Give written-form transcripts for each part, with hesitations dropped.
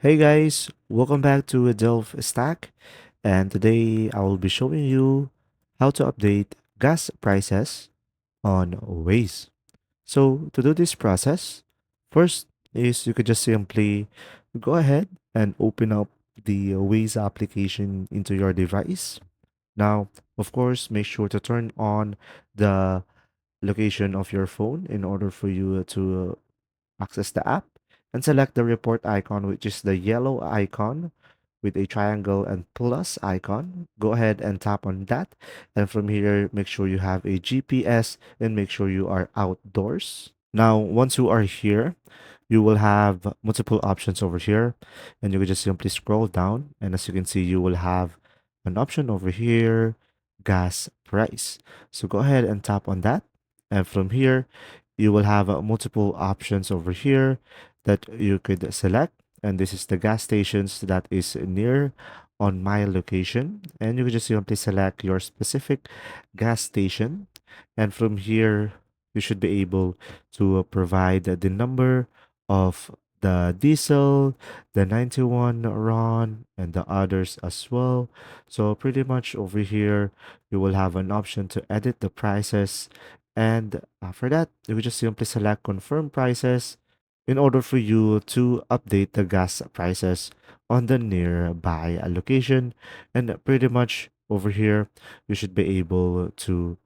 Hey guys, welcome back to DelftStack, and today I will be showing you how to update gas prices on Waze. So to do this process, first is you could just simply go ahead and open up the Waze application into your device. Now, of course, make sure to turn on the location of your phone in order for you to access the app and select the report icon, which is the yellow icon with a triangle and plus icon. Go ahead and tap on that. And from here, make sure you have a GPS and make sure you are outdoors. Now, once you are here, you will have multiple options over here, and you can just simply scroll down. And as you can see, you will have an option over here, gas price. So go ahead and tap on that. And from here, you will have multiple options over here that you could select. And this is the gas stations that is near on my location. And you can just simply select your specific gas station. And from here, you should be able to provide the number of the diesel, the 91 RON, and the others as well. So pretty much over here, you will have an option to edit the prices. And after that, you will just simply select confirm prices in order for you to update the gas prices on the nearby location. And pretty much over here, you should be able to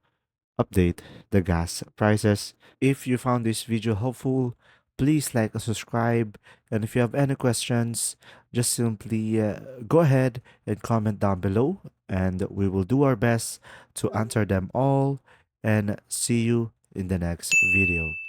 update the gas prices. If you found this video helpful, please like and subscribe. And if you have any questions, just simply go ahead and comment down below, and we will do our best to answer them all. And see you in the next video.